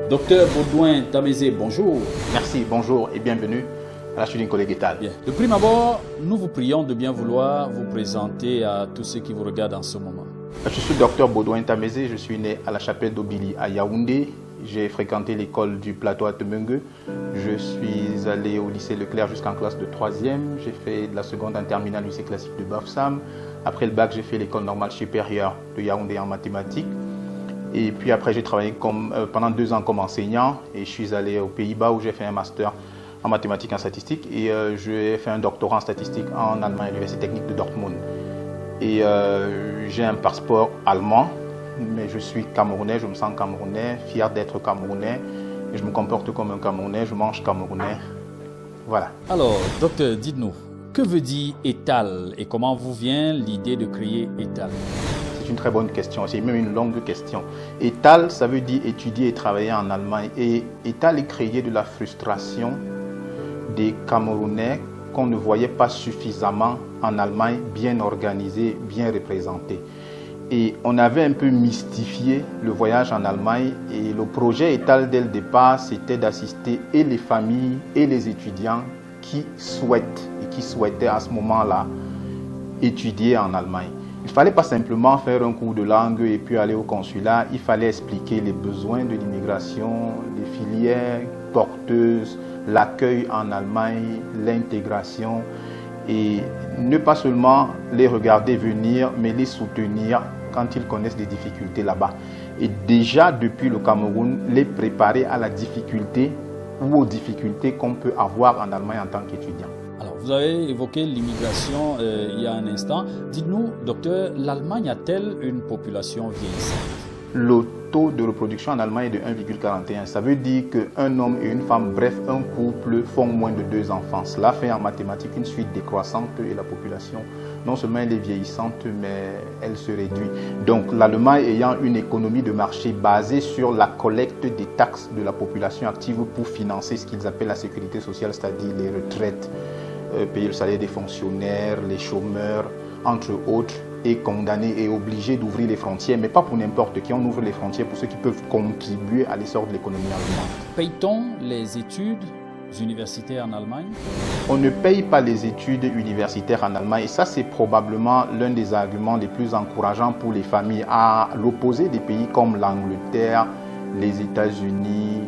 Docteur Baudouin Tamézé, bonjour. Merci, bonjour et bienvenue à la Studine Collègue Étal. Bien. De prime abord, nous vous prions de bien vouloir vous présenter à tous ceux qui vous regardent en ce moment. Je suis le docteur Baudouin Tamézé, je suis né à la chapelle d'Obili à Yaoundé. J'ai fréquenté l'école du plateau à Temengue. Je suis allé au lycée Leclerc jusqu'en classe de 3e. J'ai fait de la seconde en terminale lycée classique de Bafoussam. Après le bac, j'ai fait l'école normale supérieure de Yaoundé en mathématiques. Et puis après, j'ai travaillé pendant 2 ans comme enseignant et je suis allé aux Pays-Bas où j'ai fait un master en mathématiques et en statistiques et j'ai fait un doctorat en statistique en Allemagne à l'Université technique de Dortmund. Et j'ai un passeport allemand, mais je suis camerounais, je me sens camerounais, fier d'être camerounais et je me comporte comme un camerounais, je mange camerounais. Voilà. Alors, docteur, dites-nous, que veut dire étal et comment vous vient l'idée de créer étal? C'est une très bonne question, c'est même une longue question. Étal, ça veut dire étudier et travailler en Allemagne. Et étal est créé de la frustration des Camerounais qu'on ne voyait pas suffisamment en Allemagne, bien organisés, bien représentés. Et on avait un peu mystifié le voyage en Allemagne et le projet étal dès le départ, c'était d'assister et les familles et les étudiants qui souhaitent et qui souhaitaient à ce moment-là étudier en Allemagne. Il ne fallait pas simplement faire un cours de langue et puis aller au consulat, il fallait expliquer les besoins de l'immigration, les filières porteuses, l'accueil en Allemagne, l'intégration et ne pas seulement les regarder venir, mais les soutenir quand ils connaissent des difficultés là-bas. Et déjà depuis le Cameroun, les préparer à la difficulté ou aux difficultés qu'on peut avoir en Allemagne en tant qu'étudiant. Alors, vous avez évoqué l'immigration il y a un instant. Dites-nous, docteur, l'Allemagne a-t-elle une population vieillissante? Le taux de reproduction en Allemagne est de 1,41. Ça veut dire qu'un homme et une femme, bref, un couple, font moins de 2 enfants. Cela fait en mathématiques une suite décroissante et la population, non seulement elle est vieillissante, mais elle se réduit. Donc l'Allemagne ayant une économie de marché basée sur la collecte des taxes de la population active pour financer ce qu'ils appellent la sécurité sociale, c'est-à-dire les retraites, payer le salaire des fonctionnaires, les chômeurs, entre autres, est condamné et obligé d'ouvrir les frontières, mais pas pour n'importe qui. On ouvre les frontières pour ceux qui peuvent contribuer à l'essor de l'économie allemande. Paye-t-on les études universitaires en Allemagne? On ne paye pas les études universitaires en Allemagne et ça c'est probablement l'un des arguments les plus encourageants pour les familles, à l'opposé des pays comme l'Angleterre, les États-Unis,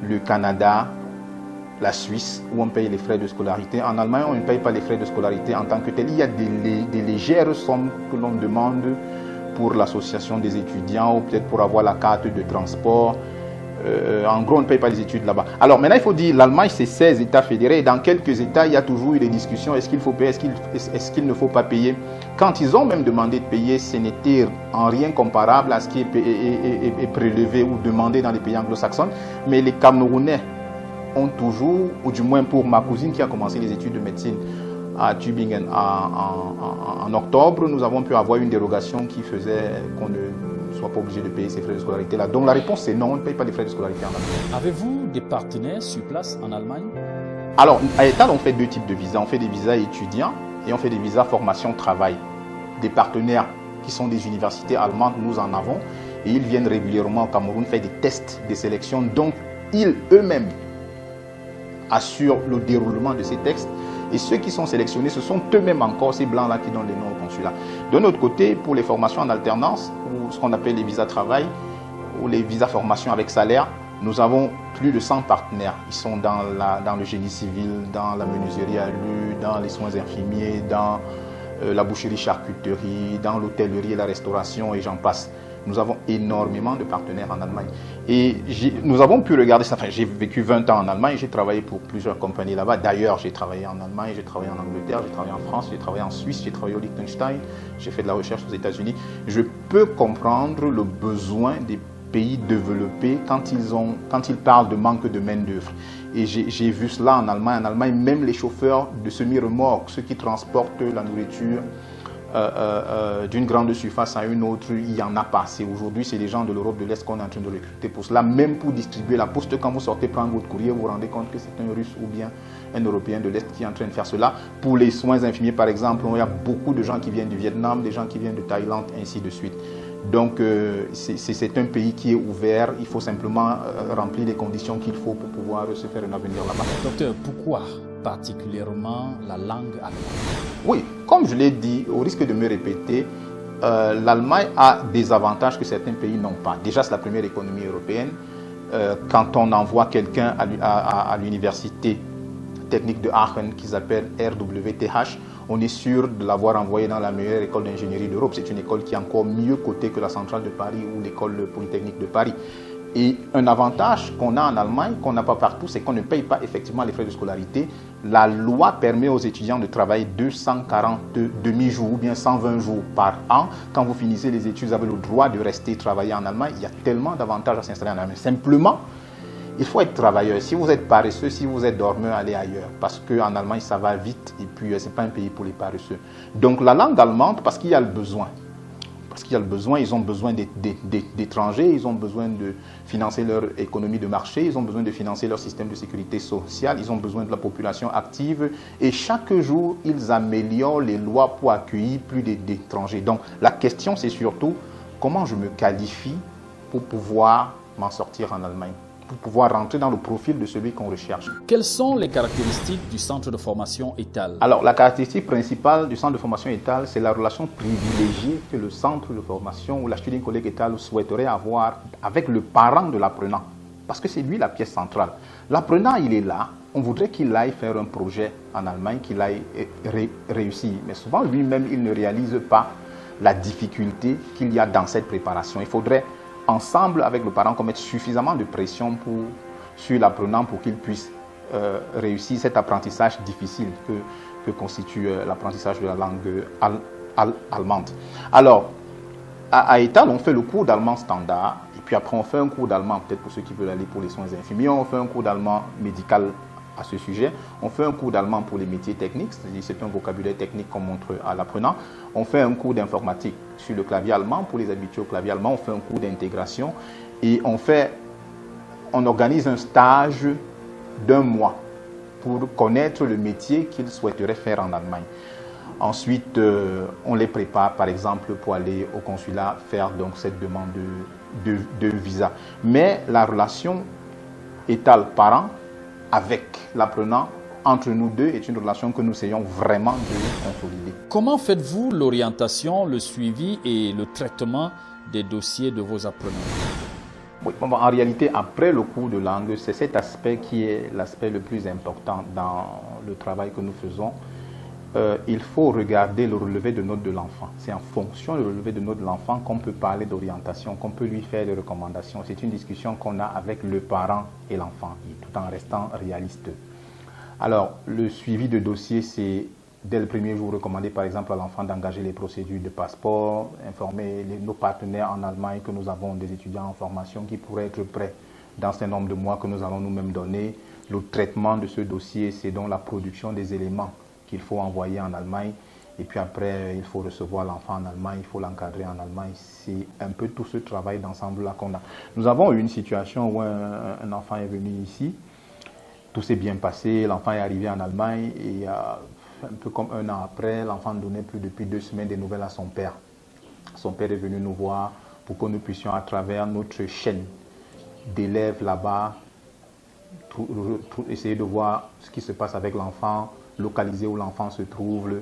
le Canada, la Suisse, où on paye les frais de scolarité. En Allemagne, on ne paye pas les frais de scolarité en tant que tel. Il y a des légères sommes que l'on demande pour l'association des étudiants ou peut-être pour avoir la carte de transport. En gros, on ne paye pas les études là-bas. Alors maintenant, il faut dire, l'Allemagne, c'est 16 États fédérés. Et dans quelques États, il y a toujours eu des discussions. Est-ce qu'il faut payer, est-ce qu'il ne faut pas payer? Quand ils ont même demandé de payer, ce n'était en rien comparable à ce qui est prélevé ou demandé dans les pays anglo-saxons. Mais les Camerounais ont toujours, ou du moins pour ma cousine qui a commencé les études de médecine à Tübingen en octobre, nous avons pu avoir une dérogation qui faisait qu'on ne soit pas obligé de payer ces frais de scolarité là. Donc la réponse c'est non, on ne paye pas les frais de scolarité en Allemagne. Avez-vous des partenaires sur place en Allemagne? Alors à Étal, on fait 2 types de visas. On fait des visas étudiants et on fait des visas formation-travail. Des partenaires qui sont des universités allemandes, nous en avons, et ils viennent régulièrement au Cameroun faire des tests de sélection. Donc ils eux-mêmes assurent le déroulement de ces textes et ceux qui sont sélectionnés, ce sont eux-mêmes encore ces blancs-là qui donnent les noms au consulat. De notre côté, pour les formations en alternance, ou ce qu'on appelle les visas travail, ou les visas formation avec salaire, nous avons plus de 100 partenaires. Ils sont dans le génie civil, dans la menuiserie à l'U, dans les soins infirmiers, dans la boucherie-charcuterie, dans l'hôtellerie et la restauration et j'en passe. Nous avons énormément de partenaires en Allemagne. Et nous avons pu regarder ça. Enfin, j'ai vécu 20 ans en Allemagne, j'ai travaillé pour plusieurs compagnies là-bas. D'ailleurs, j'ai travaillé en Allemagne, j'ai travaillé en Angleterre, j'ai travaillé en France, j'ai travaillé en Suisse, j'ai travaillé au Liechtenstein, j'ai fait de la recherche aux États-Unis. Je peux comprendre le besoin des pays développés quand ils parlent de manque de main-d'œuvre. Et j'ai vu cela en Allemagne. En Allemagne, même les chauffeurs de semi-remorques, ceux qui transportent la nourriture d'une grande surface à une autre, il n'y en a pas assez. Aujourd'hui, c'est les gens de l'Europe de l'Est qu'on est en train de recruter pour cela. Même pour distribuer la poste, quand vous sortez prendre votre courrier, vous vous rendez compte que c'est un Russe ou bien un Européen de l'Est qui est en train de faire cela. Pour les soins infirmiers, par exemple, il y a beaucoup de gens qui viennent du Vietnam, des gens qui viennent de Thaïlande, ainsi de suite. Donc, c'est un pays qui est ouvert. Il faut simplement remplir les conditions qu'il faut pour pouvoir se faire un avenir là-bas. Docteur, pourquoi particulièrement la langue allemande? Oui, comme je l'ai dit, au risque de me répéter, l'Allemagne a des avantages que certains pays n'ont pas. Déjà, c'est la première économie européenne. Quand on envoie quelqu'un à l'université technique de Aachen, qui s'appelle RWTH, on est sûr de l'avoir envoyé dans la meilleure école d'ingénierie d'Europe. C'est une école qui est encore mieux cotée que la Centrale de Paris ou l'école polytechnique de Paris. Et un avantage qu'on a en Allemagne, qu'on n'a pas partout, c'est qu'on ne paye pas effectivement les frais de scolarité. La loi permet aux étudiants de travailler 240 demi-jours ou bien 120 jours par an. Quand vous finissez les études, vous avez le droit de rester travailler en Allemagne. Il y a tellement d'avantages à s'installer en Allemagne. Simplement, il faut être travailleur. Si vous êtes paresseux, si vous êtes dormeur, allez ailleurs. Parce qu'en Allemagne, ça va vite et puis ce n'est pas un pays pour les paresseux. Donc la langue allemande, parce qu'il y a le besoin. Parce qu'il y a le besoin, ils ont besoin d'étrangers, ils ont besoin de financer leur économie de marché, ils ont besoin de financer leur système de sécurité sociale, ils ont besoin de la population active. Et chaque jour, ils améliorent les lois pour accueillir plus d'étrangers. Donc la question, c'est surtout comment je me qualifie pour pouvoir m'en sortir en Allemagne, pour pouvoir rentrer dans le profil de celui qu'on recherche. Quelles sont les caractéristiques du centre de formation ETAL? Alors, la caractéristique principale du centre de formation ETAL, c'est la relation privilégiée que le centre de formation ou la Studienkolleg ETAL souhaiterait avoir avec le parent de l'apprenant. Parce que c'est lui la pièce centrale. L'apprenant, il est là. On voudrait qu'il aille faire un projet en Allemagne, qu'il aille réussir. Mais souvent, lui-même, il ne réalise pas la difficulté qu'il y a dans cette préparation. Il faudrait ensemble avec le parent qu'on mette suffisamment de pression sur l'apprenant pour qu'il puisse réussir cet apprentissage difficile que constitue l'apprentissage de la langue allemande. Alors, à ETAL, on fait le cours d'allemand standard, et puis après on fait un cours d'allemand, peut-être pour ceux qui veulent aller pour les soins infirmiers, on fait un cours d'allemand médical à ce sujet. On fait un cours d'allemand pour les métiers techniques, c'est-à-dire c'est un vocabulaire technique qu'on montre à l'apprenant. On fait un cours d'informatique sur le clavier allemand pour les habitués au clavier allemand. On fait un cours d'intégration et on organise un stage d'1 mois pour connaître le métier qu'ils souhaiteraient faire en Allemagne. Ensuite, on les prépare, par exemple, pour aller au consulat faire donc cette demande de visa. Mais la relation étale-parent avec l'apprenant, entre nous deux, est une relation que nous essayons vraiment de consolider. Comment faites-vous l'orientation, le suivi et le traitement des dossiers de vos apprenants? Oui, bon, en réalité, après le cours de langue, c'est cet aspect qui est l'aspect le plus important dans le travail que nous faisons. Il faut regarder le relevé de notes de l'enfant. C'est en fonction du relevé de notes de l'enfant qu'on peut parler d'orientation, qu'on peut lui faire des recommandations. C'est une discussion qu'on a avec le parent et l'enfant, tout en restant réaliste. Alors, le suivi de dossier, c'est dès le premier jour recommander par exemple à l'enfant d'engager les procédures de passeport, informer nos partenaires en Allemagne que nous avons des étudiants en formation qui pourraient être prêts dans ce nombre de mois que nous allons nous-mêmes donner. Le traitement de ce dossier, c'est donc la production des éléments qu'il faut envoyer en Allemagne. Et puis après, il faut recevoir l'enfant en Allemagne, il faut l'encadrer en Allemagne. C'est un peu tout ce travail d'ensemble-là qu'on a. Nous avons eu une situation où un enfant est venu ici. Tout s'est bien passé, l'enfant est arrivé en Allemagne et un peu comme 1 an après, l'enfant donnait plus depuis 2 semaines des nouvelles à son père. Son père est venu nous voir pour que nous puissions, à travers notre chaîne d'élèves là-bas, essayer de voir ce qui se passe avec l'enfant, localiser où l'enfant se trouve.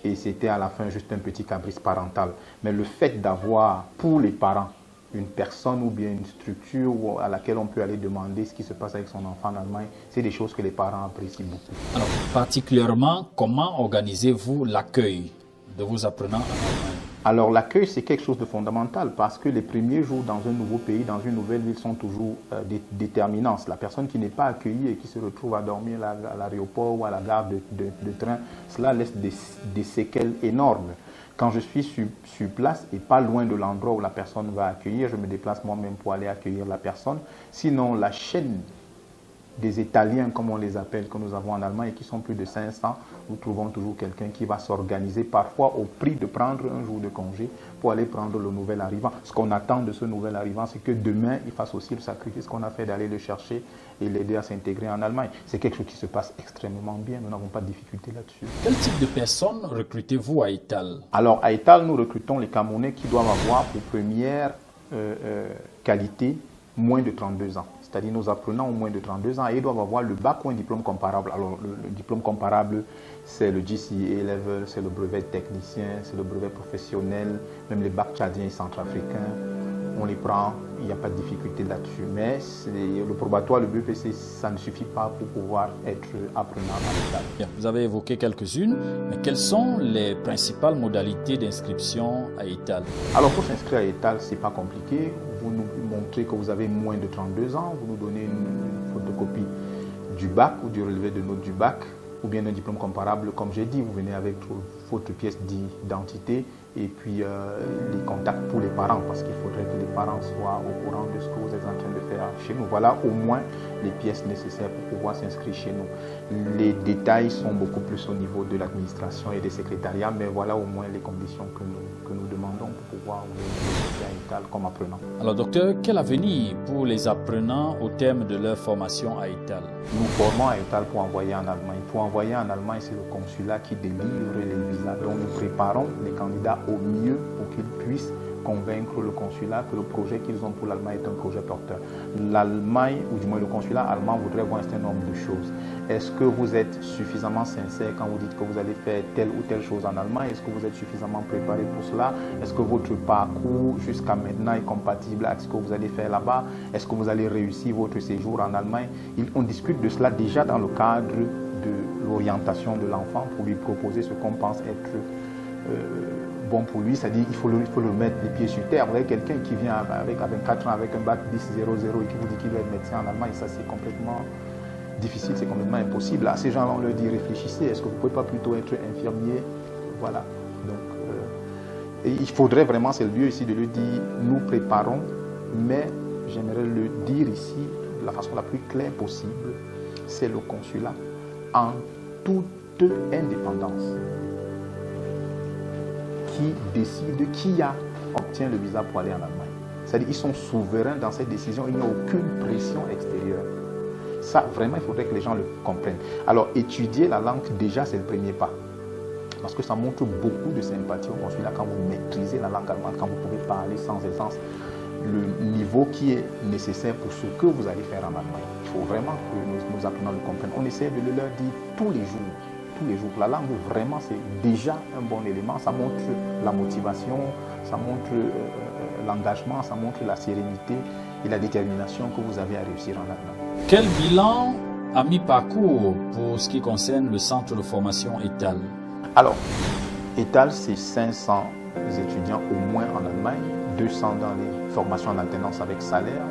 Et c'était à la fin juste un petit caprice parental. Mais le fait d'avoir pour les parents une personne ou bien une structure à laquelle on peut aller demander ce qui se passe avec son enfant en Allemagne, c'est des choses que les parents apprécient beaucoup. Alors, particulièrement, comment organisez-vous l'accueil de vos apprenants en Allemagne? Alors, l'accueil, c'est quelque chose de fondamental parce que les premiers jours dans un nouveau pays, dans une nouvelle ville, sont toujours déterminants. La personne qui n'est pas accueillie et qui se retrouve à dormir à l'aéroport ou à la gare de train, cela laisse des séquelles énormes. Quand je suis sur place et pas loin de l'endroit où la personne va accueillir, je me déplace moi-même pour aller accueillir la personne. Sinon, la chaîne des Italiens, comme on les appelle, que nous avons en Allemagne, et qui sont plus de 500, nous trouvons toujours quelqu'un qui va s'organiser, parfois au prix de prendre un jour de congé pour aller prendre le nouvel arrivant. Ce qu'on attend de ce nouvel arrivant, c'est que demain, il fasse aussi le sacrifice qu'on a fait d'aller le chercher et l'aider à s'intégrer en Allemagne. C'est quelque chose qui se passe extrêmement bien, nous n'avons pas de difficulté là-dessus. Quel type de personnes recrutez-vous à ETAL? Alors, à ETAL, nous recrutons les Camerounais qui doivent avoir pour première qualité moins de 32 ans. C'est-à-dire nos apprenants ont moins de 32 ans et ils doivent avoir le bac ou un diplôme comparable. Alors le diplôme comparable, c'est le GCE level, c'est le brevet technicien, c'est le brevet professionnel, même les bacs tchadiens et centrafricains, on les prend, il n'y a pas de difficulté là-dessus. Mais le probatoire, le BEPC, ça ne suffit pas pour pouvoir être apprenant à l'État. Vous avez évoqué quelques-unes, mais quelles sont les principales modalités d'inscription à ETAL? Alors pour s'inscrire à ETAL, ce n'est pas compliqué. Vous nous montrez que vous avez moins de 32 ans, vous nous donnez une photocopie du bac ou du relevé de notes du bac, ou bien un diplôme comparable, comme j'ai dit, vous venez avec votre pièce d'identité et puis les contacts pour les parents, parce qu'il faudrait que les parents soient au courant de ce que vous êtes en train de faire chez nous. Voilà au moins les pièces nécessaires pour pouvoir s'inscrire chez nous. Les détails sont beaucoup plus au niveau de l'administration et des secrétariats, mais voilà au moins les conditions que nous demandons pour pouvoir venir à ETAL comme apprenant. Alors docteur, quel avenir pour les apprenants au terme de leur formation à ETAL? Nous formons à ETAL pour envoyer en Allemagne. Pour envoyer en Allemagne, c'est le consulat qui délivre les visas. Donc nous préparons les candidats au mieux pour qu'ils puissent convaincre le consulat que le projet qu'ils ont pour l'Allemagne est un projet porteur. L'Allemagne, ou du moins le consulat allemand, voudrait voir un certain nombre de choses. Est-ce que vous êtes suffisamment sincère quand vous dites que vous allez faire telle ou telle chose en Allemagne? Est-ce que vous êtes suffisamment préparé pour cela? Est-ce que votre parcours jusqu'à maintenant est compatible avec ce que vous allez faire là-bas? Est-ce que vous allez réussir votre séjour en Allemagne? On discute de cela déjà dans le cadre de l'orientation de l'enfant pour lui proposer ce qu'on pense être bon pour lui, c'est-à-dire qu'il faut le mettre les pieds sur terre. Vous avez quelqu'un qui vient avec 24 ans avec un bac 10-0-0 et qui vous dit qu'il doit être médecin en Allemagne, ça c'est complètement difficile, c'est complètement impossible. À ces gens-là, on leur dit réfléchissez, est-ce que vous ne pouvez pas plutôt être infirmier? Voilà. Donc, et il faudrait vraiment, c'est le lieu ici de le dire, nous préparons, mais j'aimerais le dire ici de la façon la plus claire possible, c'est le consulat en toute indépendance qui décide qui obtient le visa pour aller en Allemagne. C'est-à-dire qu'ils sont souverains dans cette décision, il n'y a aucune pression extérieure. Ça, vraiment, il faudrait que les gens le comprennent. Alors, étudier la langue, déjà, c'est le premier pas. Parce que ça montre beaucoup de sympathie au consulat quand vous maîtrisez la langue allemande, quand vous pouvez parler sans essence le niveau qui est nécessaire pour ce que vous allez faire en Allemagne. Il faut vraiment que nos apprenants le comprennent. On essaie de le leur dire tous les jours. Tous les jours. La langue, vraiment, c'est déjà un bon élément. Ça montre la motivation, ça montre l'engagement, ça montre la sérénité et la détermination que vous avez à réussir en Allemagne. Quel bilan à mi-parcours pour ce qui concerne le centre de formation ETAL? Alors, ETAL, c'est 500 étudiants au moins en Allemagne, 200 dans les formations en alternance avec salaire,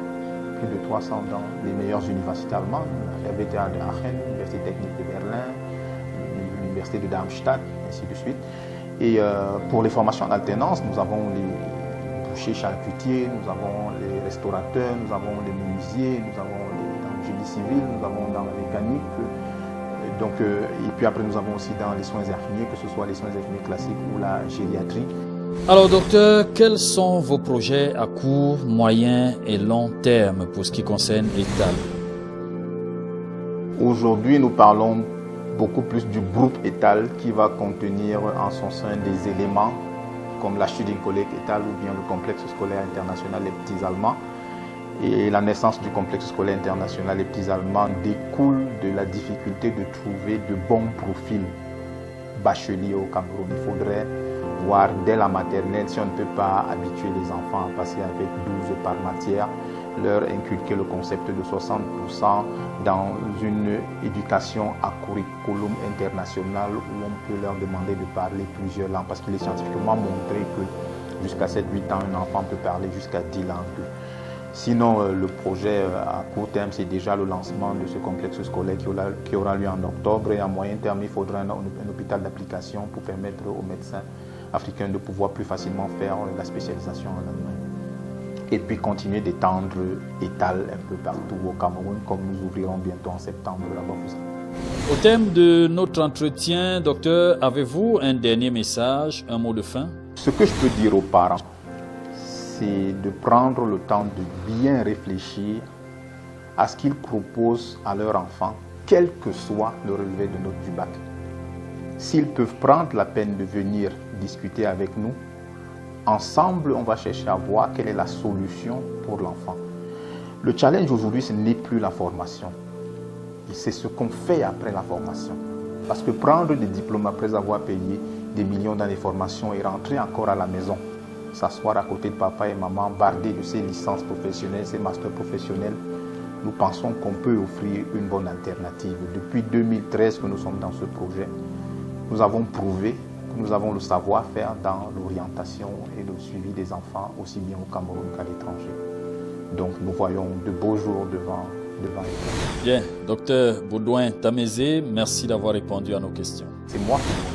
plus de 300 dans les meilleures universités allemandes, la RWTH de Aachen, l'Université technique de Berlin, l'Université de Darmstadt, ainsi de suite. Et pour les formations en alternance, nous avons les bouchers charcutiers, nous avons les restaurateurs, nous avons les menuisiers, nous avons dans le génie civil, nous avons dans la mécanique. Donc, et puis après, nous avons aussi dans les soins infirmiers, que ce soit les soins infirmiers classiques ou la gériatrie. Alors docteur, quels sont vos projets à court, moyen et long terme pour ce qui concerne ETAL? Aujourd'hui, nous parlons beaucoup plus du groupe ETAL qui va contenir en son sein des éléments comme la Studienkolleg ETAL ou bien le complexe scolaire international Les Petits Allemands. Et la naissance du complexe scolaire international Les Petits Allemands découle de la difficulté de trouver de bons profils bacheliers au Cameroun. Il faudrait voir dès la maternelle, si on ne peut pas habituer les enfants à passer avec 12 par matière, leur inculquer le concept de 60% dans une éducation à curriculum international où on peut leur demander de parler plusieurs langues parce qu'il est scientifiquement montré que jusqu'à 7-8 ans, un enfant peut parler jusqu'à 10 langues. Sinon, le projet à court terme, c'est déjà le lancement de ce complexe scolaire qui aura lieu en octobre. Et à moyen terme, il faudra un hôpital d'application pour permettre aux médecins africains de pouvoir plus facilement faire la spécialisation en Allemagne. et puis continuer d'étendre étal un peu partout au Cameroun, comme nous ouvrirons bientôt en septembre à Bafoussam. Au thème de notre entretien, docteur, avez-vous un dernier message, un mot de fin? Ce que je peux dire aux parents, c'est de prendre le temps de bien réfléchir à ce qu'ils proposent à leur enfant, quel que soit le relevé de note du bac. S'ils peuvent prendre la peine de venir discuter avec nous, ensemble, on va chercher à voir quelle est la solution pour l'enfant. Le challenge aujourd'hui, ce n'est plus la formation. C'est ce qu'on fait après la formation. Parce que prendre des diplômes après avoir payé des millions dans les formations et rentrer encore à la maison, s'asseoir à côté de papa et maman, bardé de ces licences professionnelles, ces masters professionnels, nous pensons qu'on peut offrir une bonne alternative. Depuis 2013 que nous sommes dans ce projet, nous avons prouvé que nous avons le savoir-faire dans l'orientation et le suivi des enfants, aussi bien au Cameroun qu'à l'étranger. Donc nous voyons de beaux jours devant nous. Bien, docteur Baudouin Tamézé, merci d'avoir répondu à nos questions. C'est moi qui vous